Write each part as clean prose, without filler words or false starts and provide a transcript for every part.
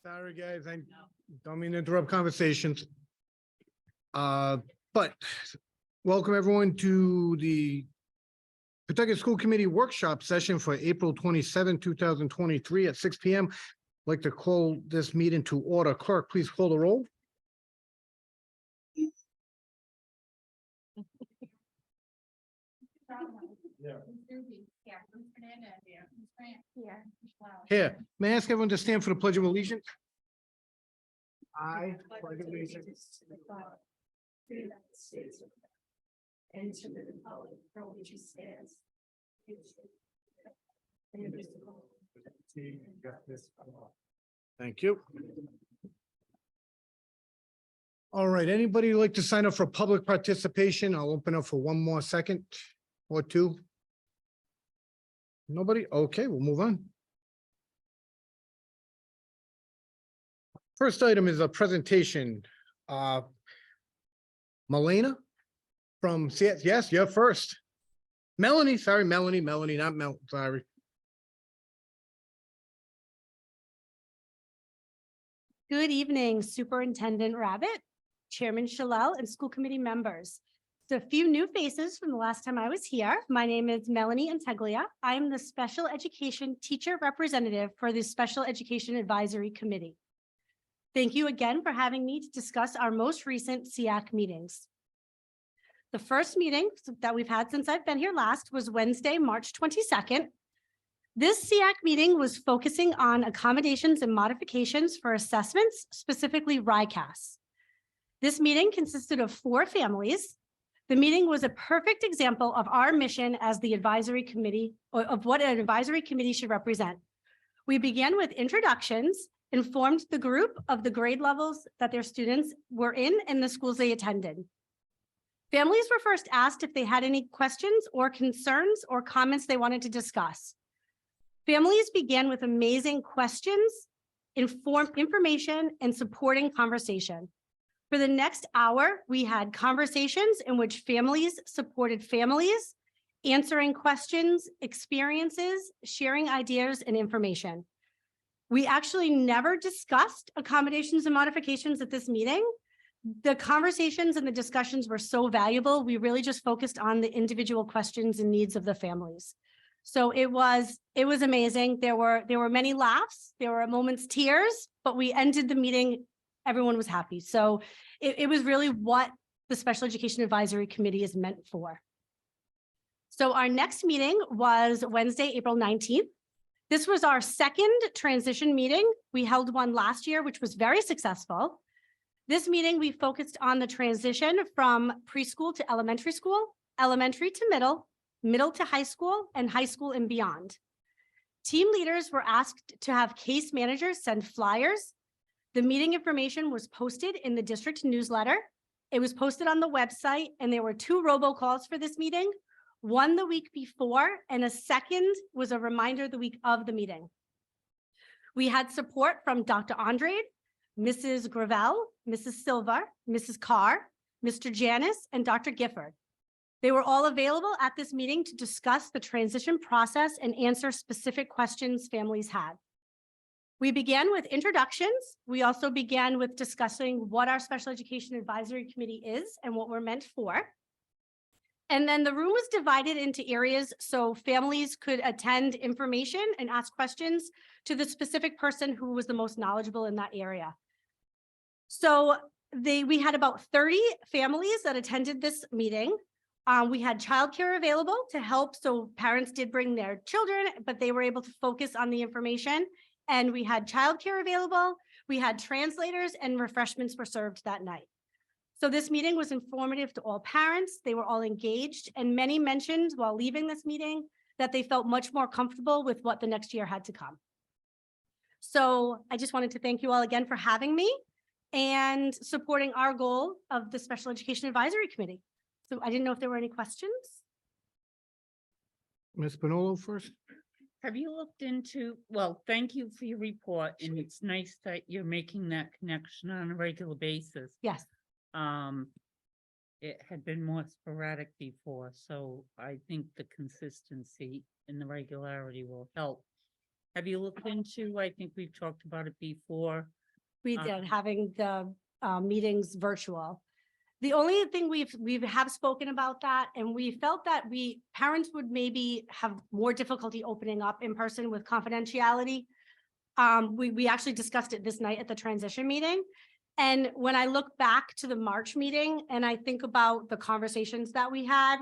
Sorry, guys, I don't mean to interrupt conversations. But welcome everyone to the Pawtucket School Committee Workshop Session for April 27, 2023 at 6 p.m. I'd like to call this meeting to order. Clerk, please call the roll. Here, may I ask everyone to stand for the Pledge of Allegiance? I pledge allegiance to the flag of the United States of America and to the republic for which it stands, indivisible, with liberty and justice for all. Thank you. All right, anybody like to sign up for public participation? I'll open up for one more second or two. Nobody? Okay, we'll move on. First item is a presentation. Malena from CS. Yes, you're first. Melanie, sorry, Melanie, not Mel, sorry. Good evening, Superintendent Rabbit, Chairman Shalell, and school committee members. So a few new faces from the last time I was here. My name is Melanie Anteglia. I'm the Special Education Teacher Representative for the Special Education Advisory Committee. Thank you again for having me to discuss our most recent SEAC meetings. The first meeting that we've had since I've been here last was Wednesday, March 22nd. This SEAC meeting was focusing on accommodations and modifications for assessments, specifically RICAS. This meeting consisted of 4 families. The meeting was a perfect example of our mission as the advisory committee, or of what an advisory committee should represent. We began with introductions, informed the group of the grade levels that their students were in and the schools they attended. Families were first asked if they had any questions or concerns or comments they wanted to discuss. Families began with amazing questions, information, and supporting conversation. For the next hour, we had conversations in which families supported families, answering questions, experiences, sharing ideas and information. We actually never discussed accommodations and modifications at this meeting. The conversations and the discussions were so valuable. We really just focused on the individual questions and needs of the families. So it was amazing. There were many laughs. There were moments tears, but we ended the meeting. Everyone was happy. So it was really what the Special Education Advisory Committee is meant for. So our next meeting was Wednesday, April 19th. This was our second transition meeting. We held one last year, which was very successful. This meeting, we focused on the transition from preschool to elementary school, elementary to middle, middle to high school, and high school and beyond. Team leaders were asked to have case managers send flyers. The meeting information was posted in the district newsletter. It was posted on the website, and there were 2 robocalls for this meeting. One the week before, and a second was a reminder the week of the meeting. We had support from Dr. Andrade, Mrs. Gravel, Mrs. Silva, Mrs. Carr, Mr. Janis, and Dr. Gifford. They were all available at this meeting to discuss the transition process and answer specific questions families had. We began with introductions. We also began with discussing what our Special Education Advisory Committee is and what we're meant for. And then the room was divided into areas so families could attend information and ask questions to the specific person who was the most knowledgeable in that area. So we had about 30 families that attended this meeting. We had childcare available to help. So parents did bring their children, but they were able to focus on the information. And we had childcare available. We had translators, and refreshments were served that night. So this meeting was informative to all parents. They were all engaged, and many mentioned while leaving this meeting that they felt much more comfortable with what the next year had to come. So I just wanted to thank you all again for having me and supporting our goal of the Special Education Advisory Committee. So I didn't know if there were any questions. Ms. Bonolo first. Have you looked into, well, thank you for your report, and it's nice that you're making that connection on a regular basis. Yes. It had been more sporadic before, so I think the consistency and the regularity will help. Have you looked into, I think we've talked about it before. We did, having the meetings virtual. The only thing we have spoken about that, and we felt that parents would maybe have more difficulty opening up in person with confidentiality. We actually discussed it this night at the transition meeting. And when I look back to the March meeting and I think about the conversations that we had,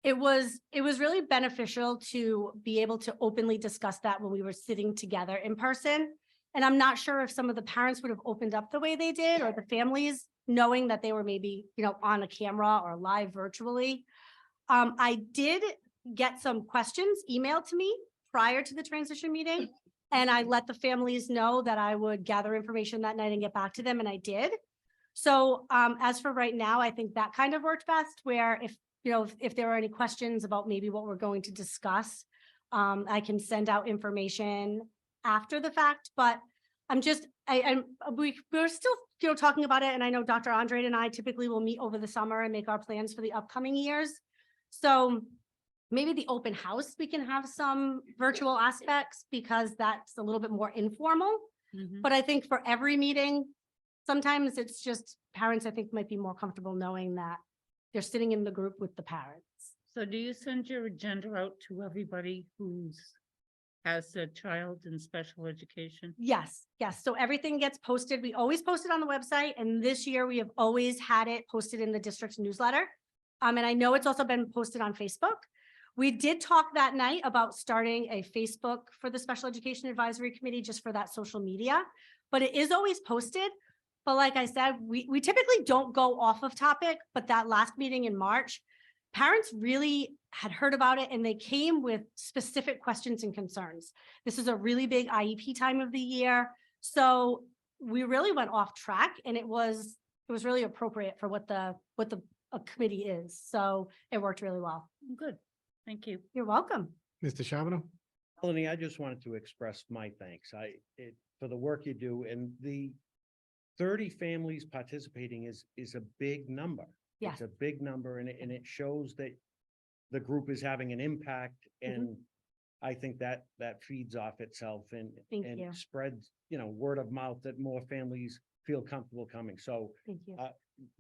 it was really beneficial to be able to openly discuss that when we were sitting together in person. And I'm not sure if some of the parents would have opened up the way they did, or the families, knowing that they were maybe, on a camera or live virtually. I did get some questions emailed to me prior to the transition meeting, and I let the families know that I would gather information that night and get back to them, and I did. So as for right now, I think that kind of worked best, where if there are any questions about maybe what we're going to discuss, I can send out information after the fact, but we're still, talking about it. And I know Dr. Andre and I typically will meet over the summer and make our plans for the upcoming years. So maybe the open house, we can have some virtual aspects because that's a little bit more informal. Mhm. But I think for every meeting, sometimes it's just parents, I think, might be more comfortable knowing that they're sitting in the group with the parents. So do you send your agenda out to everybody has a child in special education? Yes. So everything gets posted. We always post it on the website. And this year we have always had it posted in the district's newsletter. And I know it's also been posted on Facebook. We did talk that night about starting a Facebook for the Special Education Advisory Committee, just for that social media, but it is always posted. But like I said, we typically don't go off of topic, but that last meeting in March, parents really had heard about it and they came with specific questions and concerns. This is a really big IEP time of the year. So we really went off track, and it was really appropriate for what the committee is. So it worked really well. Good, thank you. You're welcome. Mr. Charbonneau? Melanie, I just wanted to express my thanks. For the work you do, and the 30 families participating is a big number. Yeah. It's a big number, and it shows that the group is having an impact, and I think that feeds off itself and Thank you. spreads, word of mouth, that more families feel comfortable coming. So Thank you.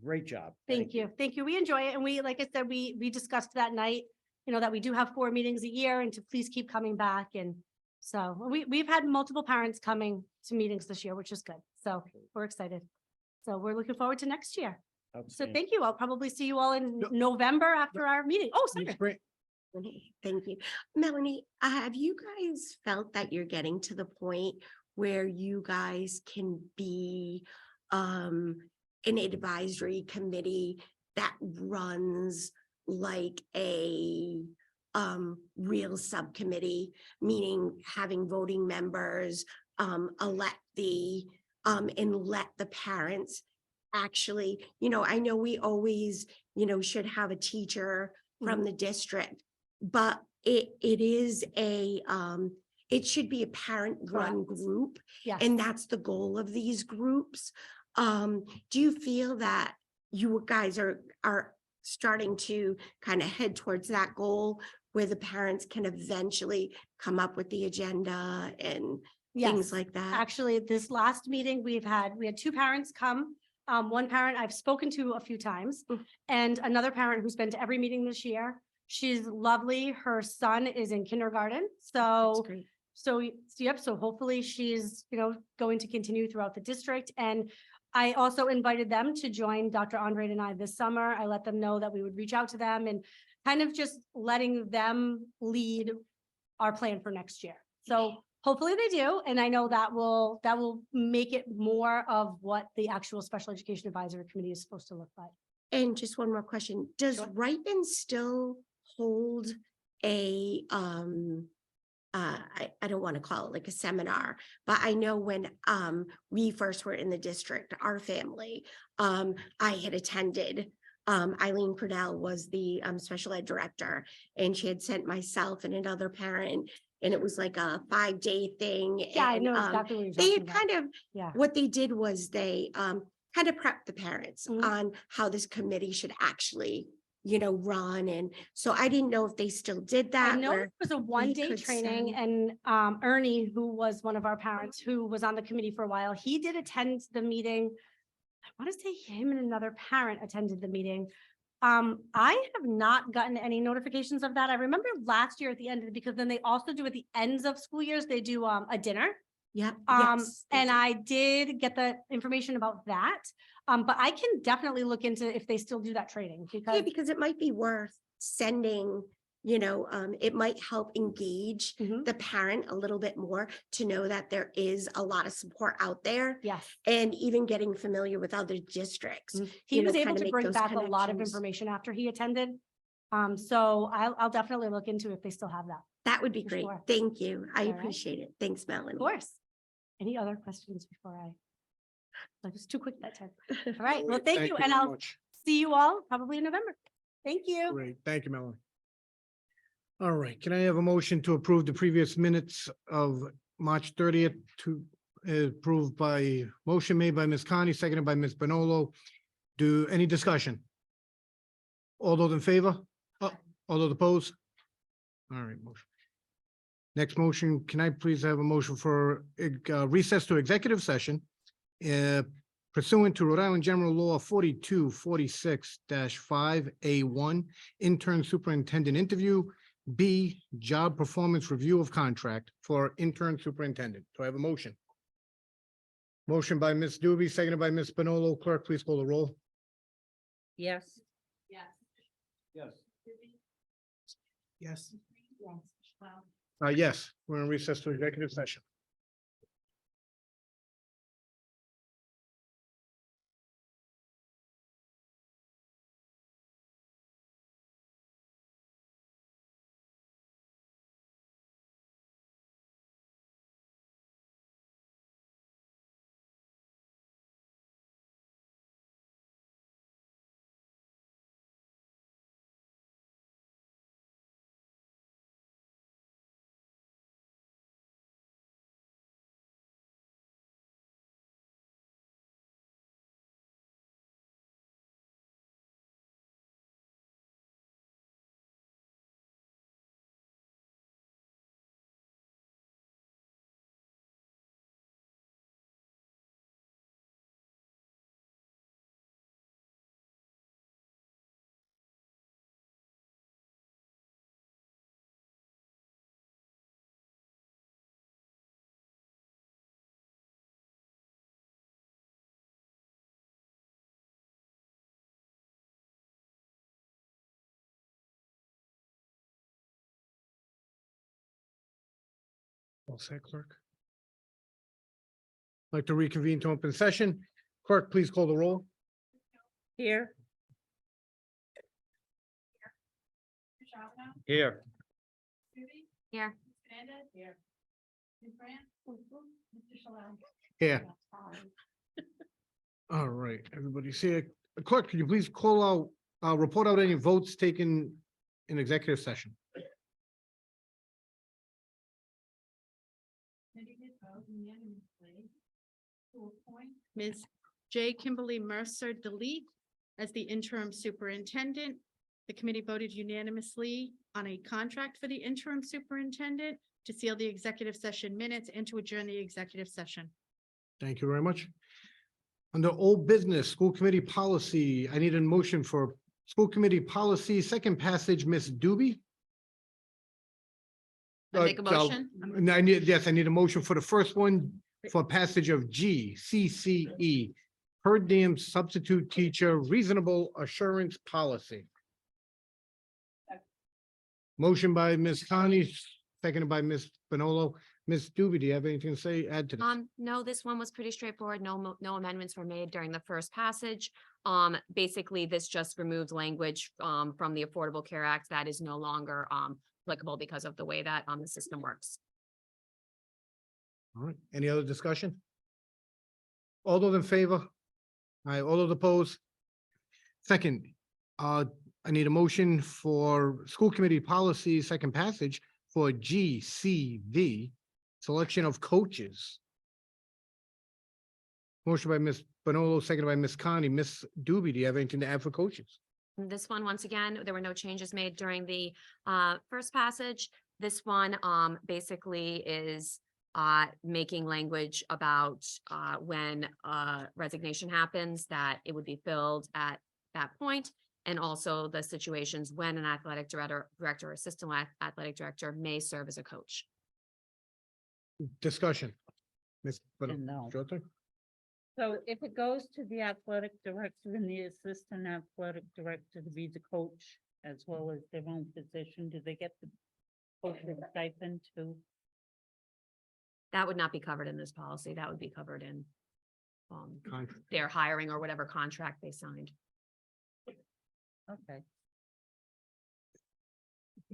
great job. Thank you. Thank you. We enjoy it. And like I said, we discussed that night, that we do have 4 meetings a year and to please keep coming back. And so we've had multiple parents coming to meetings this year, which is good. So we're excited. So we're looking forward to next year. So Outstanding. thank you. I'll probably see you all in Yep. November after our meeting. Oh, sorry. Great. Thank you. Melanie, have you guys felt that you're getting to the point where you guys can be an advisory committee that runs like a real subcommittee, meaning having voting members elect and let the parents actually, I know we always, should have a teacher from the district, but it is it should be a parent-run Correct. group, Yes. and that's the goal of these groups. Do you feel that you guys are starting to kind of head towards that goal, where the parents can eventually come up with the agenda and things Yes. like that? Actually, this last meeting we had 2 parents come. One parent I've spoken to a few times, and another parent who's been to every meeting this year. She's lovely. Her son is in kindergarten. That's So, great. so hopefully she's, going to continue throughout the district. And I also invited them to join Dr. Andre and I this summer. I let them know that we would reach out to them and kind of just letting them lead our plan for next year. So hopefully they do. And I know that will make it more of what the actual Special Education Advisory Committee is supposed to look like. And just one more question. Does Sure. Ripon still hold a, I don't want to call it like a seminar, but I know when we first were in the district, our family, I had attended. Eileen Pradell was the special ed director, and she had sent myself and another parent, and it was like a 5-day thing. Yeah, I and, know exactly what you're They talking had about. kind of, Yeah. what they did was they kind of prepped the parents Mhm. on how this committee should actually run. And so I didn't know if they still did I that. know where it was a one-day could training send- and Ernie, who was one of our parents, who was on the committee for a while, he did attend the meeting. I want to say him and another parent attended the meeting. I have not gotten any notifications of that. I remember last year at the end, because then they also do at the ends of school years, they do a dinner. Yep. And yes, they did. I did get the information about that. But I can definitely look into if they still do that training Yeah, because because it might be worth sending, it might help engage Mhm. the parent a little bit more to know that there is a lot of support out there. yes, And even getting familiar with other districts. he you was know, able kinda to make bring those back a lot of connections. information after he attended. So I'll definitely look into if they still have that. That would be For great. sure. Thank you. I All right. appreciate it. Thanks, Melanie. Of course. Any other questions before I was too quick that time. All right, well, thank you, and very I'll much. see you all probably in November. Thank you. Great, thank you, Melanie. All right, can I have a motion to approve the previous minutes of March 30th to approved by, motion made by Ms. Connie, seconded by Ms. Bonolo. Do any discussion? All those in favor? All those opposed? All right, motion. Next motion, can I please have a motion for recess to executive session pursuant to Rhode Island General Law 4246-5A1, intern superintendent interview, B, job performance review of contract for intern superintendent. Do I have a motion? Motion by Ms. Doobie, seconded by Ms. Bonolo. Clerk, please call the roll. Yes. Yes. Yes. Yes, we're in recess to executive session. All set, clerk. Like to reconvene to open session. Clerk, please call the roll. Here. Here. Here. Here. All right, everybody's here. Clerk, could you please call out, report out any votes taken in executive session? Ms. J. Kimberly Mercer Delete as the interim superintendent. The committee voted unanimously on a contract for the interim superintendent to seal the executive session minutes and to adjourn the executive session. Thank you very much. Under old business, school committee policy, I need a motion for school committee policy, second passage, Ms. Doobie. I make a So, motion? I need a motion for the first one for passage of GCCE, per diem substitute teacher reasonable assurance policy. Motion by Ms. Connie, seconded by Ms. Bonolo. Ms. Doobie, do you have anything to say, add to this? No, this one was pretty straightforward. No amendments were made during the first passage. Basically, this just removes language, from the Affordable Care Act that is no longer, applicable because of the way that, the system works. All right, any other discussion? All those in favor? All right, all those opposed? Second, I need a motion for school committee policy, second passage for GCV, selection of coaches. Motion by Ms. Bonolo, seconded by Ms. Connie. Ms. Doobie, do you have anything to add for coaches? This one, once again, there were no changes made during the first passage. This one basically is making language about when resignation happens, that it would be filled at that point, and also the situations when an athletic director or assistant athletic director may serve as a coach. Discussion. Ms. No. Schulter? So if it goes to the athletic director and the assistant athletic director to be the coach as well as their own position, do they get the coaching stipend too? That would not be covered in this policy. That would be covered in Contract. their hiring or whatever contract they signed. Okay.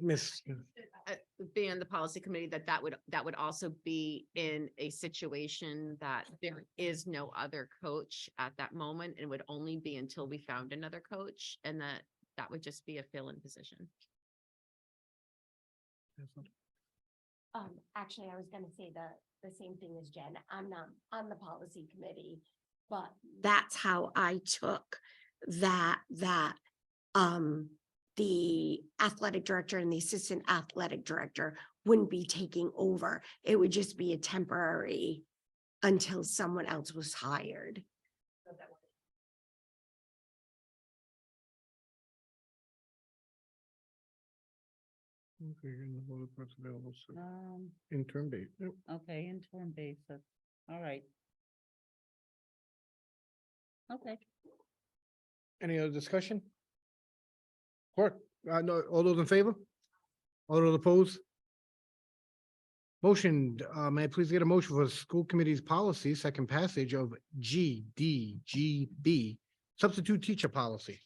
Ms. Being on the policy committee, that would also be in a situation that there is no other coach at that moment and would only be until we found another coach, and that would just be a fill-in position. Actually, I was gonna say the same thing as Jen. I'm not on the policy committee, but that's how I took that, the athletic director and the assistant athletic director wouldn't be taking over. It would just be a temporary until someone else was hired. Okay, and the vote of parts available, so Um, interim base. Yep. okay, interim basis. All right. Okay. Any other discussion? Clerk, no, all those in favor? All those opposed? Motion, may I please get a motion for the school committee's policy, second passage of GDGB, substitute teacher policy.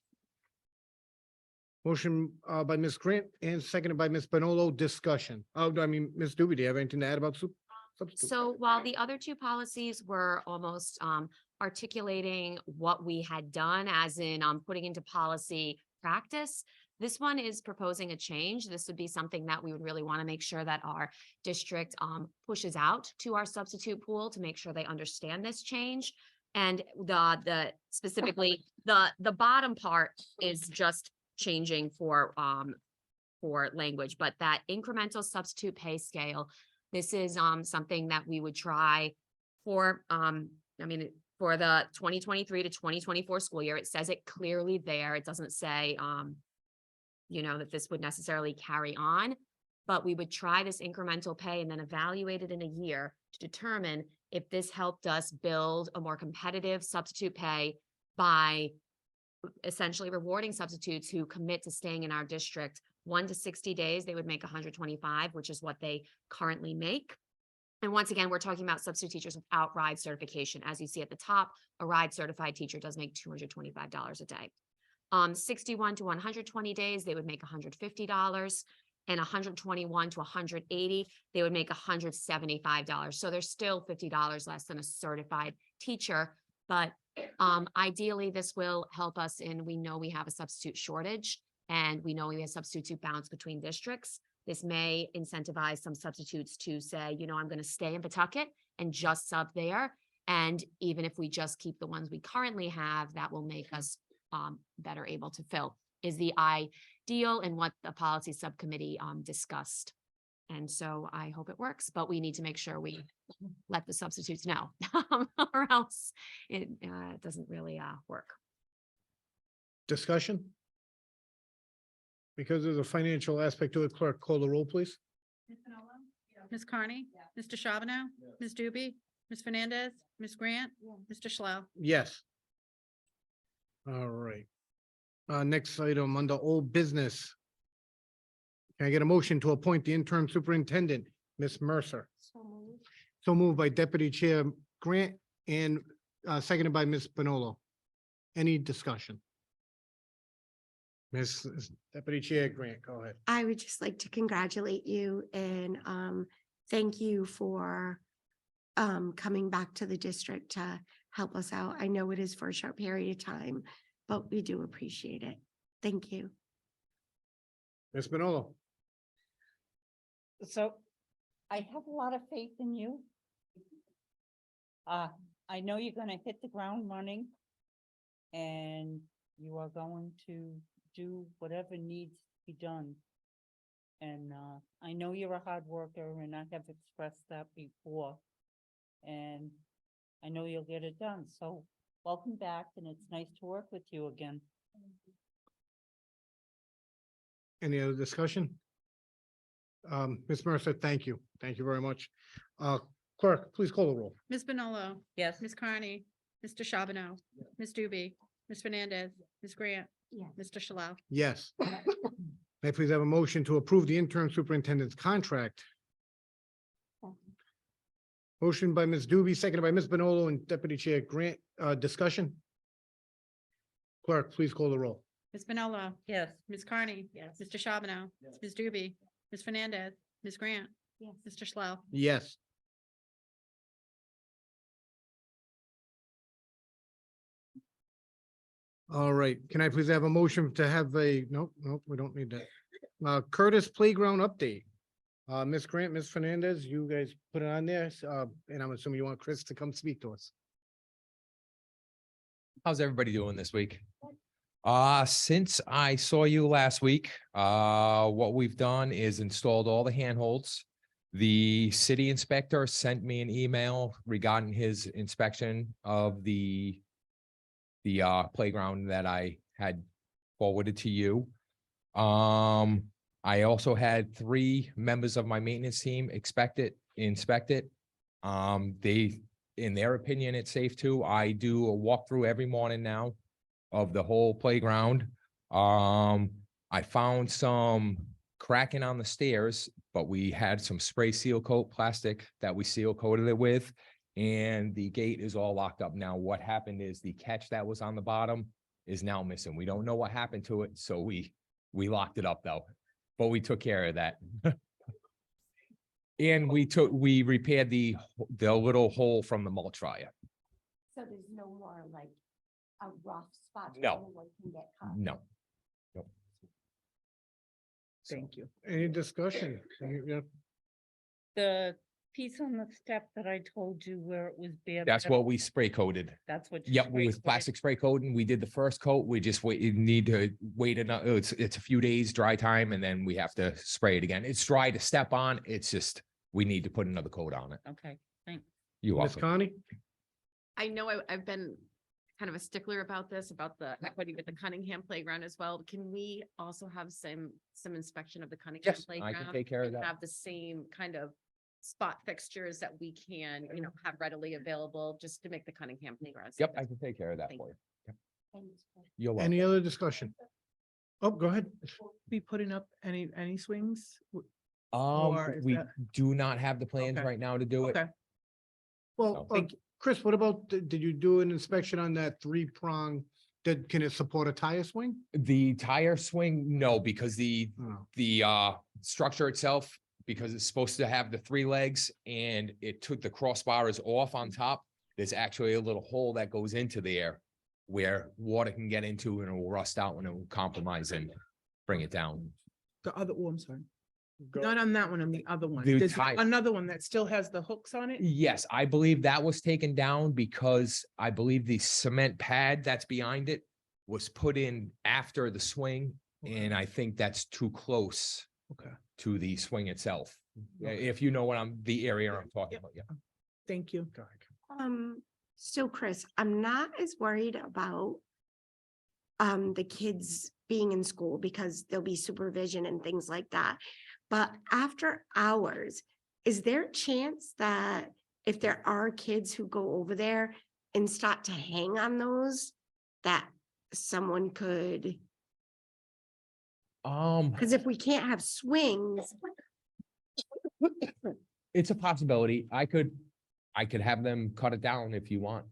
Motion, by Ms. Grant and seconded by Ms. Benolo, discussion. Oh, I mean, Ms. Doobie, do you have anything to add about substitute? So while the other two policies were almost articulating what we had done, as in putting into policy practice, this one is proposing a change. This would be something that we would really want to make sure that our district pushes out to our substitute pool to make sure they understand this change. And the specifically, the bottom part is just changing for language, but that incremental substitute pay scale, this is something that we would try for for the 2023 to 2024 school year. It says it clearly there. It doesn't say that this would necessarily carry on, but we would try this incremental pay and then evaluate it in a year to determine if this helped us build a more competitive substitute pay by essentially rewarding substitutes who commit to staying in our district 1 to 60 days. They would make 125, which is what they currently make. And once again, we're talking about substitute teachers without RIDE certification. As you see at the top, a RIDE certified teacher does make $225 a day. 61 to 120 days, they would make $150, and 121 to 180, they would make $175. So they're still $50 less than a certified teacher. But ideally, this will help us we know we have a substitute shortage, and we know we have substitutes who bounce between districts. This may incentivize some substitutes to say, I'm going to stay in Pawtucket and just sub there. And even if we just keep the ones we currently have, that will make us better able to fill, is the ideal and what the policy subcommittee discussed. And so I hope it works, but we need to make sure we let the substitutes know or else it doesn't really work. Discussion? Because there's a financial aspect to it, clerk, call the roll, please. Ms. Carney? Mr. Charbonneau? Ms. Doobie? Ms. Fernandez? Ms. Grant? Mr. Schlell? Yes. All right. Next item under old business. Can I get a motion to appoint the interim superintendent, Ms. Mercer? So moved by Deputy Chair Grant and seconded by Ms. Benolo. Any discussion? Ms. Deputy Chair Grant, go ahead. I would just like to congratulate you and thank you for coming back to the district to help us out. I know it is for a short period of time, but we do appreciate it. Thank you. Ms. Benolo. So I have a lot of faith in you. I know you're gonna hit the ground running, and you are going to do whatever needs to be done. And, I know you're a hard worker and I have expressed that before. And I know you'll get it done. So welcome back and it's nice to work with you again. Any other discussion? Ms. Mercer, thank you. Thank you very much. Clerk, please call the roll. Ms. Manolo, Yes. Ms. Carney, Mr. Charbonneau, Ms. Doobie, Ms. Fernandez, Ms. Grant, Yes. Mr. Shalal. Yes. May I please have a motion to approve the interim superintendent's contract? Motion by Ms. Doobie, seconded by Ms. Bonolo and Deputy Chair Grant, discussion? Clerk, please call the roll. Ms. Manolo, Yes. Ms. Carney, Yes. Mr. Charbonneau, Ms. Doobie, Ms. Fernandez, Ms. Grant, Yes. Mr. Shalal. Yes. All right, can I please have a motion to have nope, we don't need that. Curtis Playground update. Ms. Grant, Ms. Fernandez, you guys put it on there, and I'm assuming you want Chris to come speak to us. How's everybody doing this week? Since I saw you last week, what we've done is installed all the handholds. The city inspector sent me an email regarding his inspection of the playground that I had forwarded to you. I also had 3 members of my maintenance team inspect it. They, in their opinion, it's safe too. I do a walkthrough every morning now of the whole playground. I found some cracking on the stairs, but we had some spray seal coat plastic that we seal coated it with. And the gate is all locked up now. What happened is the catch that was on the bottom is now missing. We don't know what happened to it, so we locked it up though, but we took care of that. And we repaired the little hole from the mulch dryer. So there's no more like a rough spot. No. Anyone can get caught. No. Thank you. Any discussion? The piece on the step that I told you where it was bare. That's what we spray coated. That's what. you Yep, sprayed with with. plastic spray coating. We did the first coat. We just need to wait another, it's a few days dry time and then we have to spray it again. It's dry to step on. It's just, we need to put another coat on it. Okay, thanks. You Ms. welcome. Connie? I know I've been kind of a stickler about this, about the equity with the Cunningham playground as well. Can we also have some inspection of the Cunningham Yes, I playground? can take care of and that. Have the same kind of spot fixtures that we can, have readily available just to make the Cunningham playground. Yep, safe I as can take care of that Thank for you. Yep. Thanks. You're welcome. Any other discussion? Oh, go ahead. Be putting up any swings? or is We that- do not have the plans Okay. right now to do it. Okay. Well, So- Chris, what about, did you do an inspection on that 3-prong? Can it support a tire swing? The tire swing, no, because Oh. the structure itself, because it's supposed to have the 3 legs and it took the crossbar is off on top. There's actually a little hole that goes into there where water can get into and it will rust out and it will compromise and bring it down. The other, I'm sorry. Not on that one, on the other one. The There's tie- another one that still has the hooks on it? Yes, I believe that was taken down because I believe the cement pad that's behind it was put in after the swing. And I think that's too close Okay, to the swing itself. Okay. If you know the area I'm talking about, yeah. thank you. So Chris, I'm not as worried about the kids being in school because there'll be supervision and things like that. But after hours, is there a chance that if there are kids who go over there and start to hang on those, that someone could, because if we can't have swings, It's a possibility. I could have them cut it down if you want.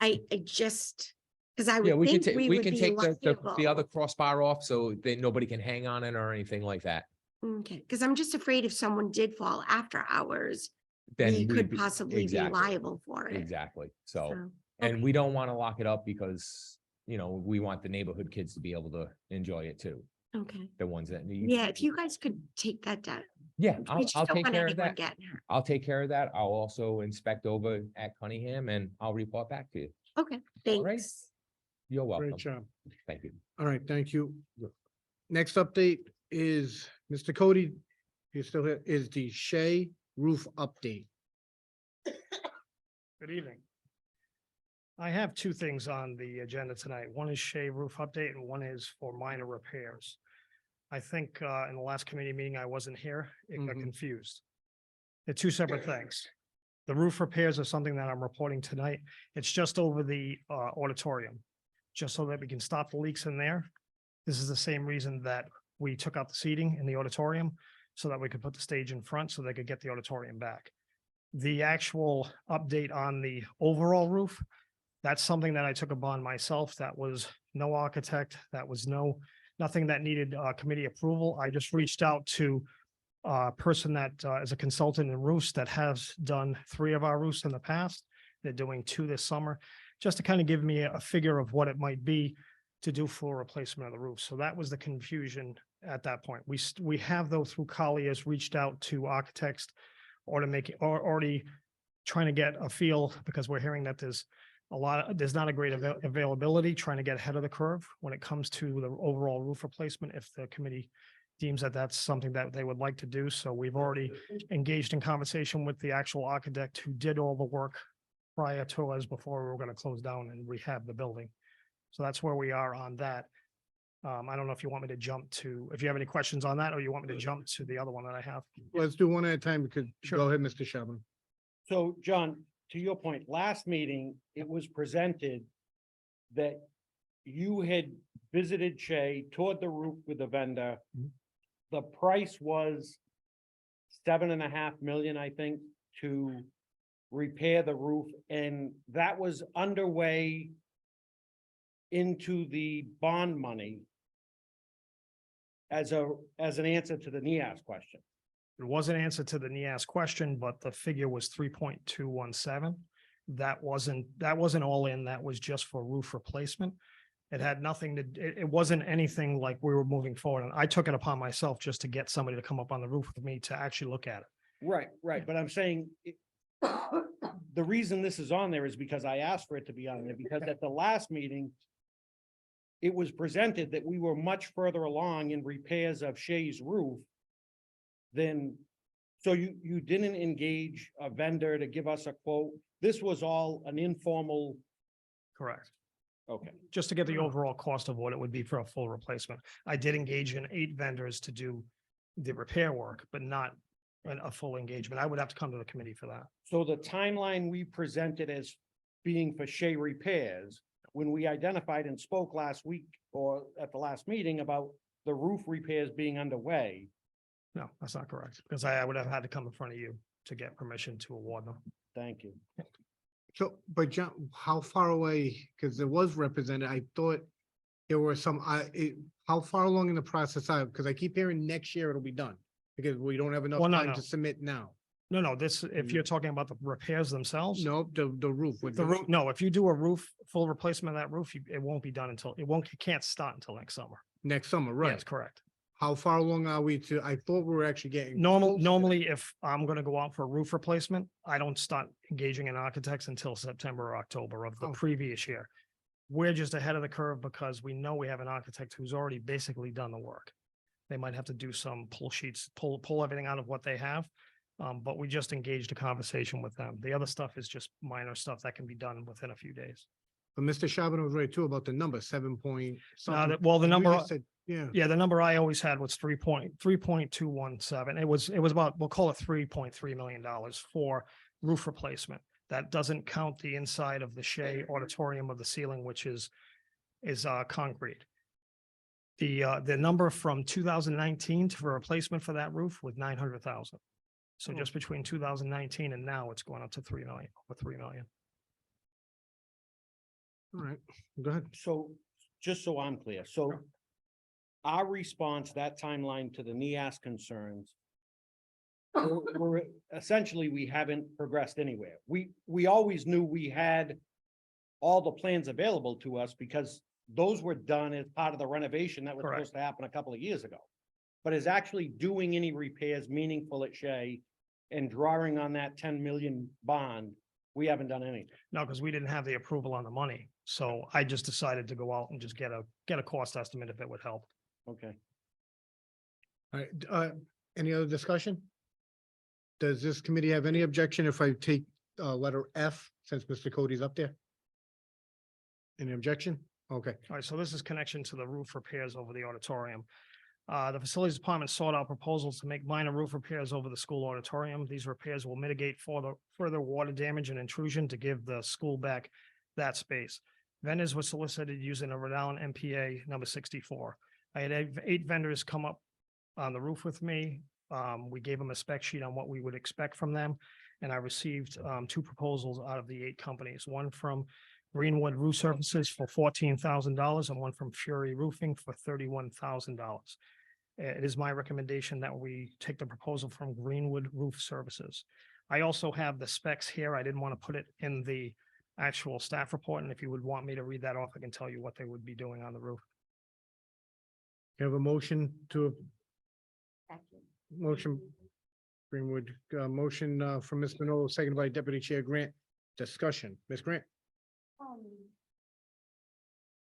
I just, because I Yeah, would we can think take, we we would can be take the other liable. crossbar off so that nobody can hang on it or anything like that. Okay, because I'm just afraid if someone did fall after hours, Then we we'd could be- possibly be exactly, liable for it. Exactly. So, So, and okay. we don't want to lock it up because, we want the neighborhood kids to be able to enjoy it too. Okay, The ones that need. yeah, if you guys could take that down. Yeah, We I'll just don't take want care of anyone that. getting hurt. I'll take care of that. I'll also inspect over at Cunningham and I'll report back to you. Okay, All right. thanks. You're welcome. Great job. Thank you. All right, thank you. Next update is Mr. Cody. He's still here, is the Shea roof update. Good evening. I have two things on the agenda tonight. One is Shea roof update and one is for minor repairs. I think in the last committee meeting, I wasn't here. It got Mhm. confused. They're two separate things. The roof repairs are something that I'm reporting tonight. It's just over the auditorium, just so that we can stop the leaks in there. This is the same reason that we took out the seating in the auditorium so that we could put the stage in front so they could get the auditorium back. The actual update on the overall roof, that's something that I took upon myself. That was no architect, that was nothing that needed committee approval. I just reached out to a person that is a consultant in roofs that has done 3 of our roofs in the past. They're doing 2 this summer, just to kind of give me a figure of what it might be to do full replacement of the roof. So that was the confusion at that point. We have though through Colliers reached out to architects or to make it or already trying to get a feel, because we're hearing that there's not a great availability, trying to get ahead of the curve when it comes to the overall roof replacement, if the committee deems that that's something that they would like to do. So we've already engaged in conversation with the actual architect who did all the work prior to us before we were going to close down and rehab the building. So that's where we are on that. I don't know if you want me to jump to, if you have any questions on that, or you want me to jump to the other one that I have. Let's do one at a time because, Sure. go ahead, Mr. Shabban. So, John, to your point, last meeting, it was presented that you had visited Shea, toured the roof with the vendor. Mhm. The price was 7.5 million, I think, to repair the roof, and that was underway into the bond money as an answer to the NIAS question. It was an answer to the NIAS question, but the figure was 3.217. That wasn't all in, that was just for roof replacement. It had nothing to, it wasn't anything like we were moving forward. And I took it upon myself just to get somebody to come up on the roof with me to actually look at it. Right, but I'm saying the reason this is on there is because I asked for it to be on there, because at the last meeting, it was presented that we were much further along in repairs of Shea's roof than, so you didn't engage a vendor to give us a quote. This was all an informal, Correct. okay. Just to get the overall cost of what it would be for a full replacement. I did engage in 8 vendors to do the repair work, but not a full engagement. I would have to come to the committee for that. So the timeline we presented as being for Shea repairs, when we identified and spoke last week or at the last meeting about the roof repairs being underway. No, that's not correct, because I would have had to come in front of you to get permission to award them. Thank you. So, but John, how far away, because it was represented, I thought there were some, how far along in the process because I keep hearing next year it'll be done. Because we don't have enough Well, no, time no. to submit now. No, if you're talking about the repairs themselves. No, the roof. The roof, no, if you do a roof, full replacement of that roof, it won't be done until, it can't start until next summer. Next summer, right? Yes, correct. How far along are we to, I thought we were actually getting. close to- Normally, if I'm gonna go out for a roof replacement, I don't start engaging in architects until September or October of the Oh. previous year. We're just ahead of the curve because we know we have an architect who's already basically done the work. They might have to do some pull sheets, pull everything out of what they have. But we just engaged a conversation with them. The other stuff is just minor stuff that can be done within a few days. But Mr. Shabban was right too about the number, 7 point something. Well, the You number, just said- Yeah, yeah, the number I always had was 3.217. It was about, we'll call it $3.3 million for roof replacement. That doesn't count the inside of the Shea auditorium of the ceiling, which is concrete. The number from 2019 for replacement for that roof was 900,000. So Oh. just between 2019 and now, it's going up to 3 million, over 3 million. all right, go ahead. So, just so I'm clear, so our response, that timeline to the NIAS concerns, we're essentially, we haven't progressed anywhere. We always knew we had all the plans available to us because those were done as part of the renovation that was Correct. supposed to happen a couple of years ago. But is actually doing any repairs meaningful at Shea and drawing on that 10 million bond We haven't done anything. No, because we didn't have the approval on the money. So I just decided to go out and just get a cost estimate if it would help. Okay. All right, any other discussion? Does this committee have any objection if I take letter F, since Mr. Cody's up there? Any objection? Okay, All right, so this is connection to the roof repairs over the auditorium. The facilities department sought out proposals to make minor roof repairs over the school auditorium. These repairs will mitigate further water damage and intrusion to give the school back that space. Vendors were solicited using a Rhode Island MPA number 64. I had 8 vendors come up on the roof with me. We gave them a spec sheet on what we would expect from them. And I received 2 proposals out of the 8 companies, one from Greenwood Roof Surfaces for $14,000 and one from Fury Roofing for $31,000. It is my recommendation that we take the proposal from Greenwood Roof Services. I also have the specs here. I didn't want to put it in the actual staff report, and if you would want me to read that off, I can tell you what they would be doing on the roof. you have a motion to, motion, Greenwood, motion from Ms. Manolo, seconded by Deputy Chair Grant. Discussion, Ms. Grant?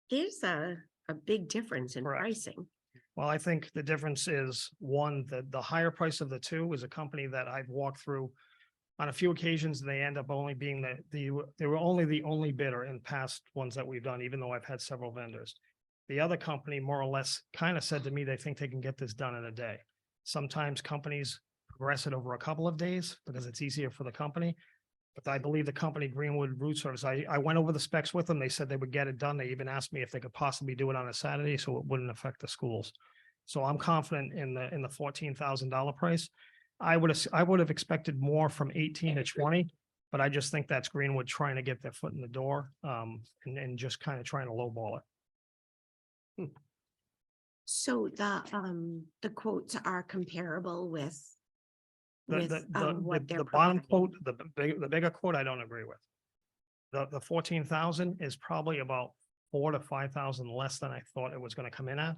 There's a big difference in Correct. pricing. Well, I think the difference is, one, the higher price of the two is a company that I've walked through on a few occasions. They end up only being they were only the only bidder in past ones that we've done, even though I've had several vendors. The other company more or less kind of said to me, they think they can get this done in a day. Sometimes companies progress it over a couple of days because it's easier for the company. But I believe the company Greenwood Root Service, I went over the specs with them. They said they would get it done. They even asked me if they could possibly do it on a Saturday, so it wouldn't affect the schools. So I'm confident in the $14,000 price. I would have expected more from 18 to 20, but I just think that's Greenwood trying to get their foot in the door, and just kind of trying to lowball it. So the quotes are comparable with what they're The bottom providing. quote, the bigger quote, I don't agree with. The 14,000 is probably about 4,000 to 5,000 less than I thought it was going to come in at.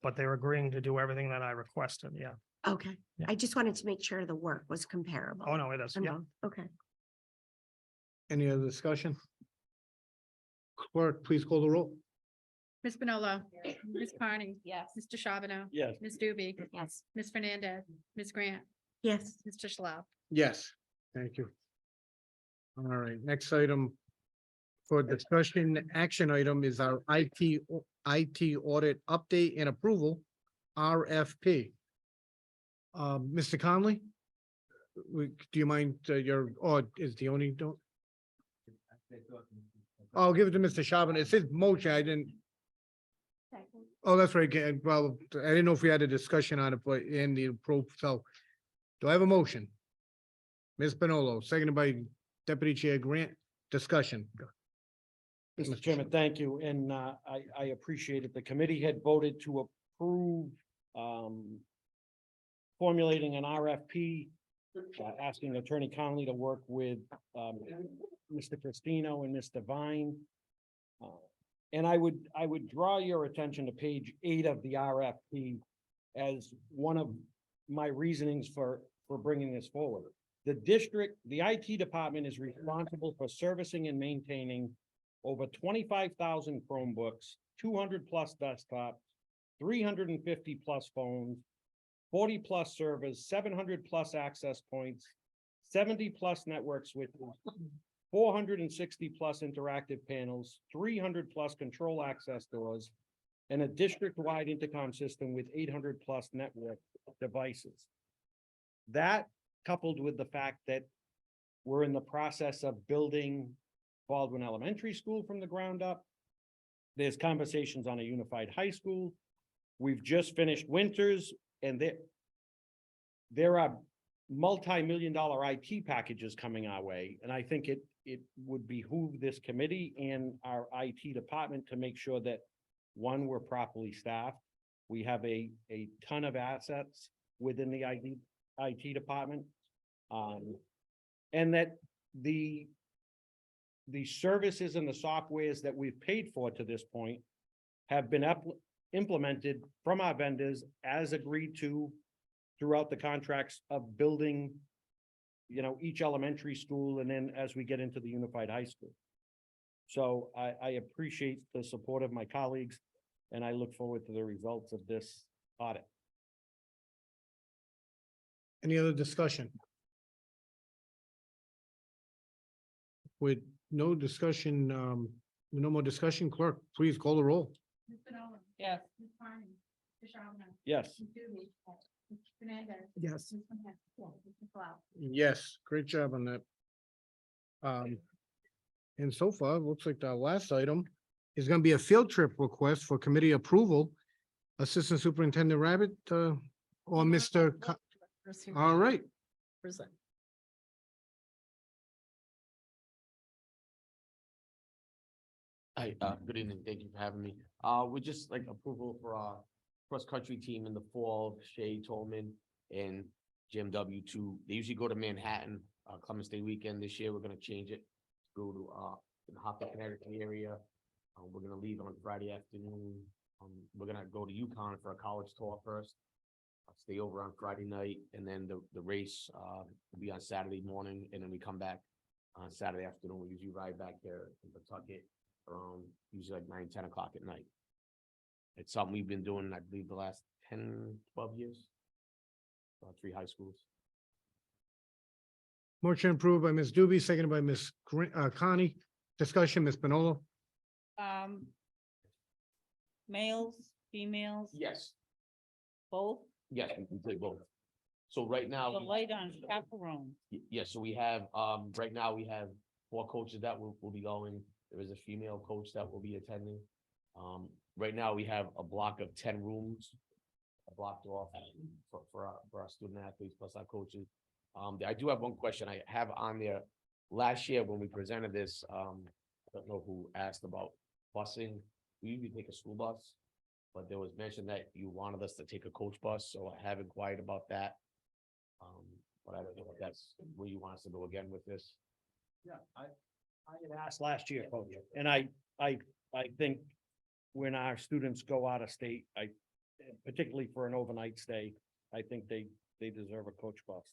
But they're agreeing to do everything that I requested. Yeah. Okay, Yeah. I just wanted to make sure the work was comparable. Oh, no, it is. on Yeah. both. Okay. Any other discussion? Clerk, please call the roll. Ms. Manolo, Ms. Carney, Yes. Mr. Shabano, Yes. Ms. Doobie, Yes. Ms. Fernandez, Ms. Grant, Yes, Mr. Schlaf. Yes, thank you. All right, next item for discussion, action item is our IT audit update and approval, RFP. Mr. Conley? Do you mind, is the only, don't? I'll give it to Mr. Shabana. It's his motion. I didn't. Oh, that's right. Well, I didn't know if we had a discussion on it, but in the so. Do I have a motion? Ms. Benolo, seconded by Deputy Chair Grant. Discussion. Mr. Chairman, thank you, and I appreciate it. The committee had voted to approve formulating an RFP, asking Attorney Conley to work with Mr. Cristino and Mr. Vine. And I would draw your attention to page 8 of the RFP as one of my reasonings for bringing this forward. The IT department is responsible for servicing and maintaining over 25,000 Chromebooks, 200 plus desktops, 350 plus phones, 40 plus servers, 700 plus access points, 70 plus network switches, 460 plus interactive panels, 300 plus control access doors, and a district-wide intercom system with 800 plus network devices. That, coupled with the fact that we're in the process of building Baldwin Elementary School from the ground up. There's conversations on a unified high school. We've just finished Winters, and there are multi-million-dollar IT packages coming our way, and I think it would behoove this committee and our IT department to make sure that, one, we're properly staffed. We have a ton of assets within the IT department. And that the services and the softwares that we've paid for to this point have been implemented from our vendors as agreed to throughout the contracts of building each elementary school and then as we get into the unified high school. So I appreciate the support of my colleagues and I look forward to the results of this audit. Any other discussion? With no discussion, no more discussion, clerk, please call the roll. Ms. Fenola? Yes. Ms. Carney? Mr. Sharpman? Yes. Ms. Dooby? Mr. Fernandez? Yes. Ms. Clement? Mr. Blau? Yes, great job on that. And so far, looks like the last item is gonna be a field trip request for committee approval. Assistant Superintendent Rabbit, or Mr. All right, Hi, good evening. Thank you for having me. We just like approval for our cross-country team in the fall, Shay Tolman and Jim W two. They usually go to Manhattan, Columbus Day weekend. This year, we're gonna change it. Go to, the Hartford, Connecticut area. We're gonna leave on Friday afternoon. We're gonna go to Yukon for a college tour first. Stay over on Friday night and then the race, will be on Saturday morning and then we come back on Saturday afternoon. We usually ride back there in Pawtucket around usually like 9, 10 o'clock at night. It's something we've been doing, I believe, the last 10, 12 years. 3 high schools. motion approved by Ms. Doobie, seconded by Ms. Connie. Discussion, Ms. Pinola. Males, females, Yes, both, yes, we play both. So right now. the we- light on chaperone. Yes, so we have, right now we have 4 coaches that will be going. There is a female coach that will be attending. Right now we have a block of 10 rooms blocked off for our student athletes plus our coaches. I do have one question I have on there. Last year when we presented this, I don't know who asked about busing. We usually take a school bus, but there was mention that you wanted us to take a coach bus, so I have inquired about that. But I don't know if that's where you want us to go again with this. Yeah, I had asked last year, and I think when our students go out of state, particularly for an overnight stay, I think they deserve a coach bus.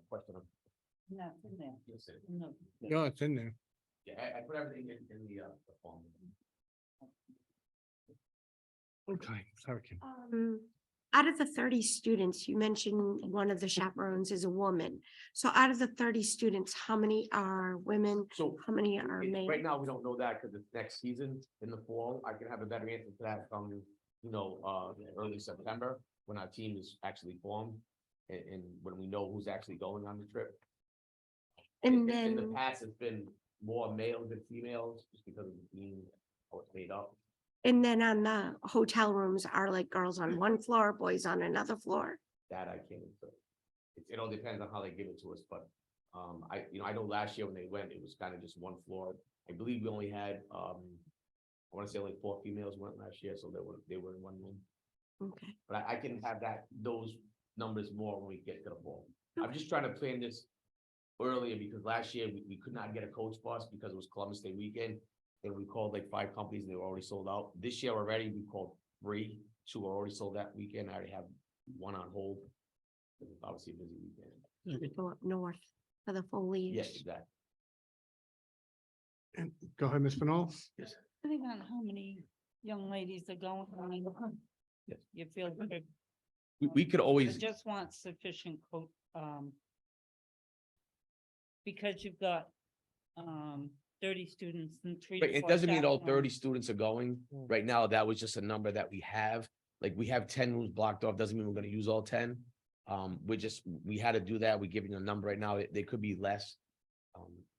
Question. No, in there. Yes, sir. No. Yeah, it's in there. Yeah, I put everything in the form. Okay, sorry. Kim. Out of the 30 students, you mentioned one of the chaperones is a woman. So out of the 30 students, how many are women? So. How many are Right men? now, we don't know that because it's next season in the fall. I can have a better answer to that from, early September when our team is actually formed and when we know who's actually going on the trip. And In the then, past, it's been more males than females just because of the team, how it's made up. and then on the hotel rooms are like girls on one floor, boys on another floor. That I can't. It all depends on how they give it to us, but I know last year when they went, it was kind of just one floor. I believe we only had, I want to say like 4 females went last year, so they were in one room. Okay. But I can have those numbers more when we get to the fall. I'm just trying to plan this earlier because last year we could not get a coach bus because it was Columbus Day weekend. And we called like 5 companies and they were already sold out. This year already, we called 3, 2 are already sold that weekend. I already have 1 on hold. It's obviously a busy weekend. Go up north for the foliage. Yes, exactly. And go ahead, Ms. Pinola. Depending on how many young ladies are going, Yes. you feel good. We could I always, just want sufficient because you've got, 30 students and 3 to but it 4 doesn't mean all chaperones. 30 students are going. Right now, that was just a number that we have. Like we have 10 rooms blocked off, doesn't mean we're gonna use all 10. We had to do that. We're giving a number right now. They could be less.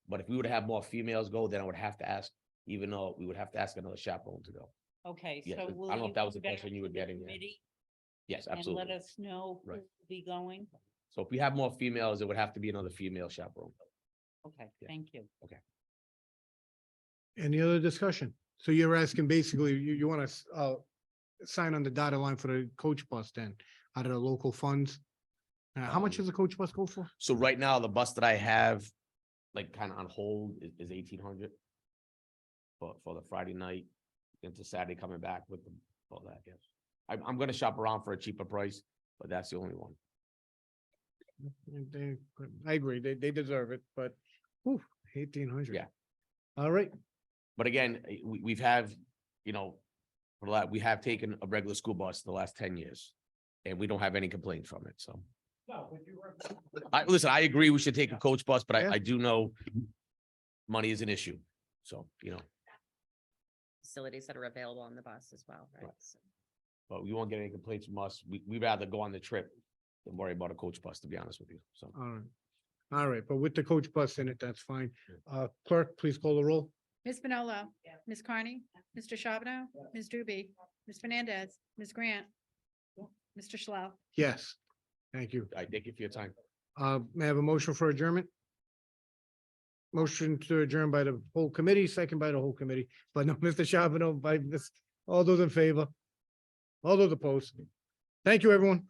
But if we would have more females go, then I would have to ask, even though we would have to ask another chaperone to go. Okay, Yeah, so but will I don't know you if that was come the question back you were to the getting at. committee Yes, and absolutely. let us know who Right. will be going? So if we have more females, it would have to be another female chaperone. Okay, Yeah. thank you. Any other discussion? So you're asking basically, you want to sign on the dotted line for the coach bus then, out of the local funds? How much does the coach bus go for? So right now, the bus that I have, like kind of on hold is 1,800. For the Friday night into Saturday coming back with all that, yes. I'm gonna shop around for a cheaper price, but that's the only one. I agree, they deserve it, but, 1,800. Yeah. All right, But again, we've have, you know, for a lot, we have taken a regular school bus the last 10 years. And we don't have any complaints from it, so. Listen, I agree, we should take a coach bus, but Yeah. I do know money is an issue, so, you know, Facilities that are available on the bus as well, right? Right. but we won't get any complaints from us. We'd rather go on the trip than worry about a coach bus, to be honest with you, so. all right, but with the coach bus in it, that's fine. Clerk, please call the roll. Ms. Manolo, Ms. Carney, Mr. Shabano, Ms. Drewby, Ms. Fernandez, Ms. Grant, Mr. Schlell. Yes, thank you. I thank you for your time. May I have a motion for adjournment? Motion to adjourn by the whole committee, second by the whole committee, but no, Mr. Shabano, by this, all those in favor? All those opposed? Thank you, everyone.